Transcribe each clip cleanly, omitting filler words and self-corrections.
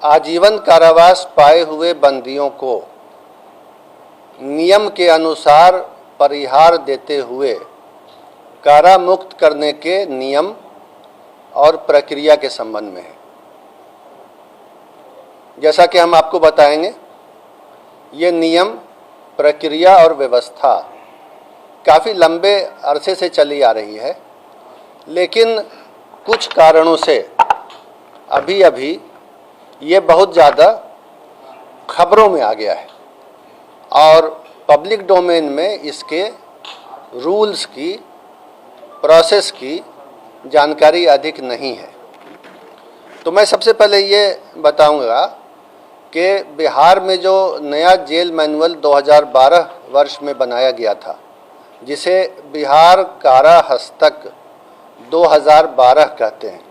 आजीवन कारावास पाए हुए बंदियों को नियम के अनुसार परिहार देते हुए कारामुक्त करने के नियम और प्रक्रिया के संबंध में है। जैसा कि हम आपको बताएंगे, ये नियम, प्रक्रिया और व्यवस्था काफ़ी लंबे अरसे से चली आ रही है, लेकिन कुछ कारणों से अभी अभी ये बहुत ज़्यादा खबरों में आ गया है और पब्लिक डोमेन में इसके रूल्स की, प्रोसेस की जानकारी अधिक नहीं है। तो मैं सबसे पहले ये बताऊंगा कि बिहार में जो नया जेल मैनुअल 2012 वर्ष में बनाया गया था, जिसे बिहार कारा हस्तक 2012 कहते हैं,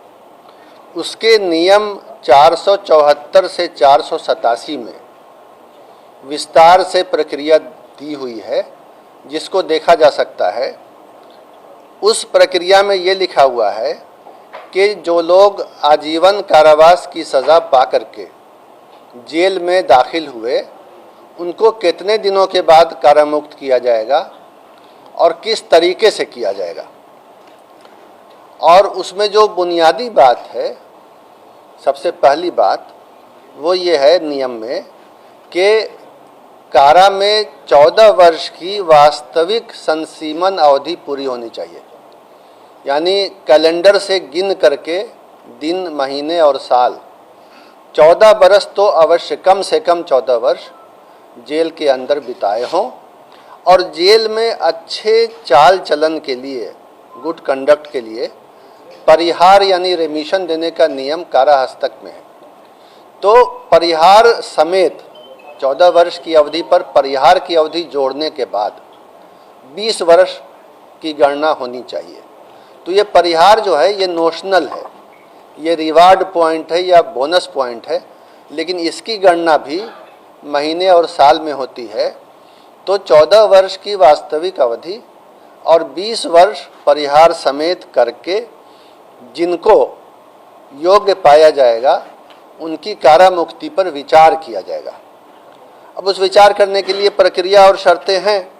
उसके नियम 474 से 487 में विस्तार से प्रक्रिया दी हुई है, जिसको देखा जा सकता है। उस प्रक्रिया में ये लिखा हुआ है कि जो लोग आजीवन कारावास की सज़ा पा करके जेल में दाखिल हुए, उनको कितने दिनों के बाद कारामुक्त किया जाएगा और किस तरीके से किया जाएगा। और उसमें जो बुनियादी बात है, सबसे पहली बात वो ये है नियम में कि कारा में 14 वर्ष की वास्तविक संसीमन अवधि पूरी होनी चाहिए। यानी कैलेंडर से गिन करके दिन, महीने और साल 14 बरस तो अवश्य, कम से कम 14 वर्ष जेल के अंदर बिताए हों और जेल में अच्छे चाल चलन के लिए, गुड कंडक्ट के लिए परिहार यानी रेमिशन देने का नियम कारा हस्तक में है। तो परिहार समेत 14 वर्ष की अवधि पर परिहार की अवधि जोड़ने के बाद 20 वर्ष की गणना होनी चाहिए। तो ये परिहार जो है ये नोशनल है, ये रिवार्ड पॉइंट है या बोनस पॉइंट है, लेकिन इसकी गणना भी महीने और साल में होती है। तो 14 वर्ष की वास्तविक अवधि और 20 वर्ष परिहार समेत करके जिनको योग्य पाया जाएगा, उनकी कारामुक्ति पर विचार किया जाएगा। अब उस विचार करने के लिए प्रक्रिया और शर्तें हैं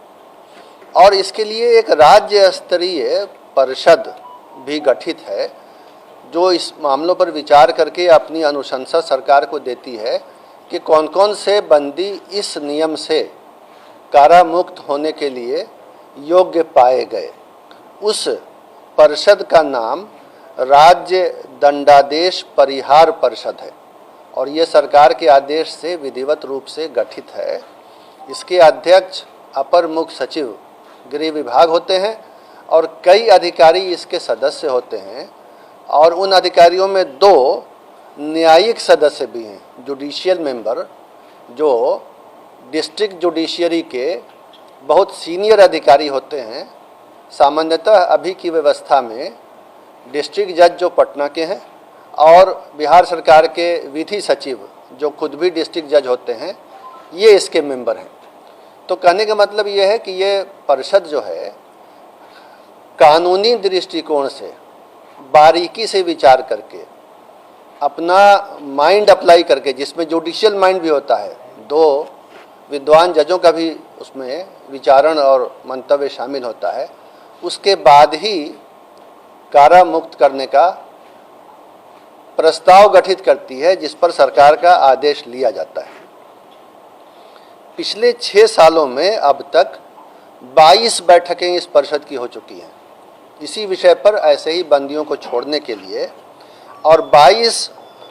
और इसके लिए एक राज्य स्तरीय परिषद भी गठित है, जो इस मामलों पर विचार करके अपनी अनुशंसा सरकार को देती है कि कौन कौन से बंदी इस नियम से कारामुक्त होने के लिए योग्य पाए गए। उस परिषद का नाम राज्य दंडादेश परिहार परिषद है और ये सरकार के आदेश से विधिवत रूप से गठित है। इसके अध्यक्ष अपर मुख्य सचिव गृह विभाग होते हैं और कई अधिकारी इसके सदस्य होते हैं और उन अधिकारियों में 2 न्यायिक सदस्य भी हैं, जुडिशियल मेंबर, जो डिस्ट्रिक्ट जुडिशियरी के बहुत सीनियर अधिकारी होते हैं। सामान्यतः अभी की व्यवस्था में डिस्ट्रिक्ट जज जो पटना के हैं और बिहार सरकार के विधि सचिव जो खुद भी डिस्ट्रिक्ट जज होते हैं, ये इसके मेंबर हैं। तो कहने का मतलब ये है कि ये परिषद जो है कानूनी दृष्टिकोण से बारीकी से विचार करके, अपना माइंड अप्लाई करके, जिसमें जुडिशियल माइंड भी होता है, 2 विद्वान जजों का भी उसमें विचारण और मंतव्य शामिल होता है, उसके बाद ही कारा मुक्त करने का प्रस्ताव गठित करती है, जिस पर सरकार का आदेश लिया जाता है। पिछले 6 सालों में अब तक 22 बैठकें इस परिषद की हो चुकी हैं इसी विषय पर, ऐसे ही बंदियों को छोड़ने के लिए, और 22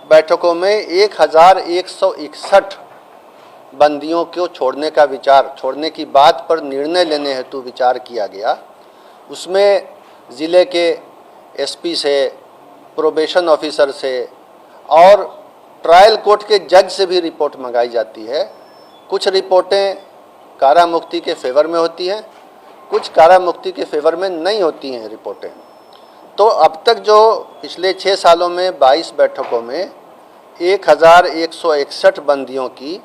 बैठकों में 1161 बंदियों को छोड़ने का विचार, छोड़ने की बात पर निर्णय लेने हेतु विचार किया गया। उसमें ज़िले के एसपी से, प्रोबेशन ऑफिसर से और ट्रायल कोर्ट के जज से भी रिपोर्ट मंगाई जाती है। कुछ रिपोर्टें कारा मुक्ति के फेवर में होती हैं, कुछ कारा मुक्ति के फेवर में नहीं होती हैं रिपोर्टें। तो अब तक जो पिछले 6 सालों में 22 बैठकों में 1161 बंदियों की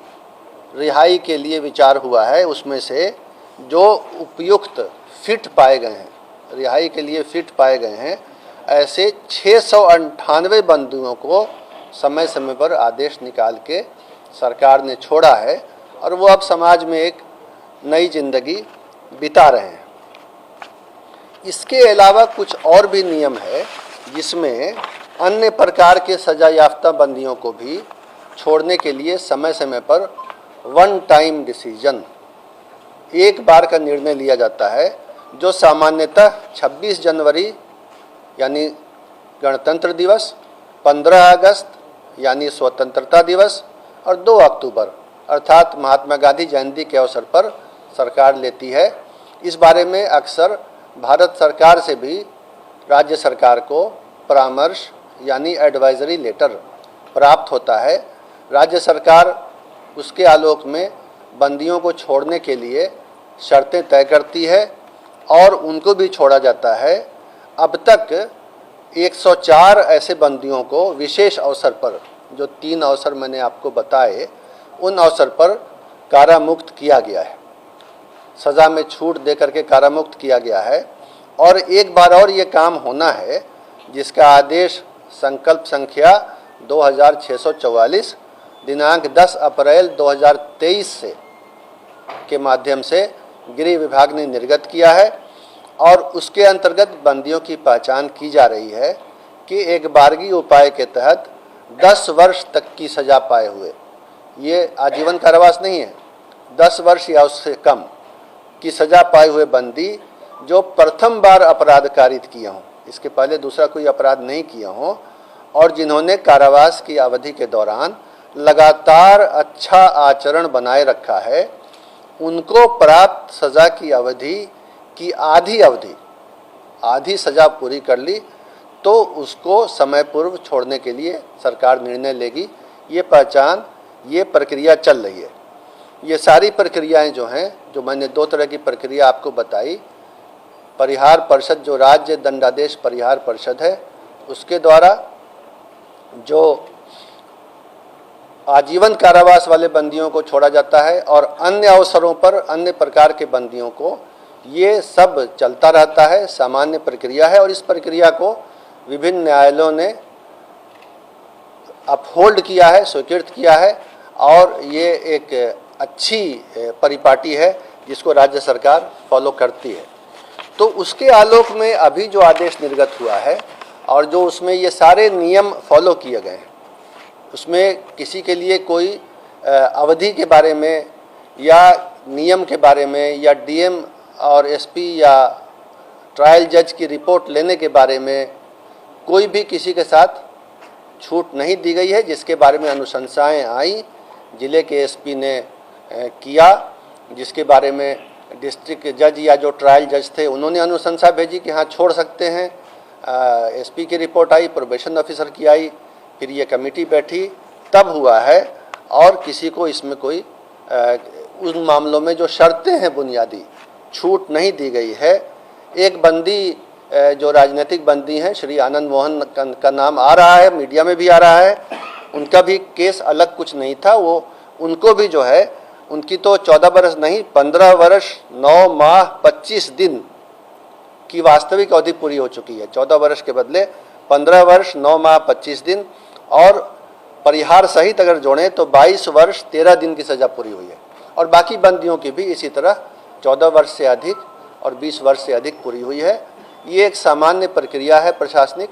रिहाई के लिए विचार हुआ है, उसमें से जो उपयुक्त फिट पाए गए हैं, रिहाई के लिए फिट पाए गए हैं, ऐसे 698 बंदियों को समय समय पर आदेश निकाल के सरकार ने छोड़ा है और वो अब समाज में एक नई जिंदगी बिता रहे हैं। इसके अलावा कुछ और भी नियम है जिसमें अन्य प्रकार के सजा याफ्ता बंदियों को भी छोड़ने के लिए समय समय पर वन टाइम डिसीजन, एक बार का निर्णय लिया जाता है, जो सामान्यतः 26 जनवरी यानी गणतंत्र दिवस, 15 अगस्त यानी स्वतंत्रता दिवस और 2 अक्टूबर अर्थात महात्मा गांधी जयंती के अवसर पर सरकार लेती है। इस बारे में अक्सर भारत सरकार से भी राज्य सरकार को परामर्श यानी एडवाइजरी लेटर प्राप्त होता है। राज्य सरकार उसके आलोक में बंदियों को छोड़ने के लिए शर्तें तय करती है और उनको भी छोड़ा जाता है। अब तक 104 ऐसे बंदियों को विशेष अवसर पर, जो 3 अवसर मैंने आपको बताए, उन अवसर पर कारामुक्त किया गया है, सज़ा में छूट दे करके कारामुक्त किया गया है। और एक बार और ये काम होना है जिसका आदेश संकल्प संख्या 2644 दिनांक 10 अप्रैल 2023 से के माध्यम से गृह विभाग ने निर्गत किया है और उसके अंतर्गत बंदियों की पहचान की जा रही है कि एक बारगी उपाय के तहत 10 वर्ष तक की सज़ा पाए हुए, ये आजीवन कारावास नहीं है, 10 वर्ष या उससे कम की सज़ा पाए हुए बंदी जो प्रथम बार अपराध कारित किए हों, इसके पहले दूसरा कोई अपराध नहीं किए हों, और जिन्होंने कारावास की अवधि के दौरान लगातार अच्छा आचरण बनाए रखा है, उनको प्राप्त सज़ा की अवधि की आधी सज़ा पूरी कर ली तो उसको समय पूर्व छोड़ने के लिए सरकार निर्णय लेगी। ये पहचान, ये प्रक्रिया चल रही है। ये सारी प्रक्रियाएं जो हैं, जो मैंने 2 तरह की प्रक्रिया आपको बताई, परिहार परिषद जो राज्य दंडादेश परिहार परिषद है उसके द्वारा जो आजीवन कारावास वाले बंदियों को छोड़ा जाता है, और अन्य अवसरों पर अन्य प्रकार के बंदियों को, ये सब चलता रहता है, सामान्य प्रक्रिया है। और इस प्रक्रिया को विभिन्न न्यायालयों ने अपहोल्ड किया है, स्वीकृत किया है, और ये एक अच्छी परिपाटी है जिसको राज्य सरकार फॉलो करती है। तो उसके आलोक में अभी जो आदेश निर्गत हुआ है और जो उसमें ये सारे नियम फॉलो किए गए हैं, उसमें किसी के लिए कोई अवधि के बारे में या नियम के बारे में या डीएम और एसपी या ट्रायल जज की रिपोर्ट लेने के बारे में कोई भी किसी के साथ छूट नहीं दी गई है। जिसके बारे में अनुशंसाएं आई, ज़िले के एसपी ने किया, जिसके बारे में डिस्ट्रिक्ट जज या जो ट्रायल जज थे उन्होंने अनुशंसा भेजी कि हाँ छोड़ सकते हैं। एसपी की रिपोर्ट आई, प्रोबेशन ऑफिसर की आई, फिर ये कमेटी बैठी, तब हुआ है। और किसी को इसमें कोई उन मामलों में जो शर्तें हैं बुनियादी, छूट नहीं दी गई है। एक बंदी जो राजनीतिक बंदी हैं, श्री आनंद मोहन का नाम आ रहा है, मीडिया में भी आ रहा है, उनका भी केस अलग कुछ नहीं था। वो उनको भी जो है, उनकी तो 14 वर्ष नहीं 15 वर्ष 9 माह 25 दिन की वास्तविक अवधि पूरी हो चुकी है। 14 वर्ष के बदले 15 वर्ष 9 माह 25 दिन, और परिहार सहित अगर जोड़ें तो 22 वर्ष 13 दिन की सज़ा पूरी हुई है। और बाकी बंदियों की भी इसी तरह 14 वर्ष से अधिक और 20 वर्ष से अधिक पूरी हुई है। ये एक सामान्य प्रक्रिया है प्रशासनिक,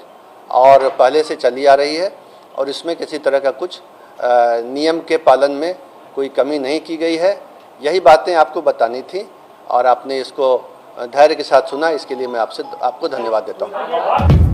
और पहले से चली आ रही है, और इसमें किसी तरह का कुछ नियम के पालन में कोई कमी नहीं की गई है। यही बातें आपको बतानी थी और आपने इसको धैर्य के साथ सुना, इसके लिए मैं आपको धन्यवाद देता हूँ।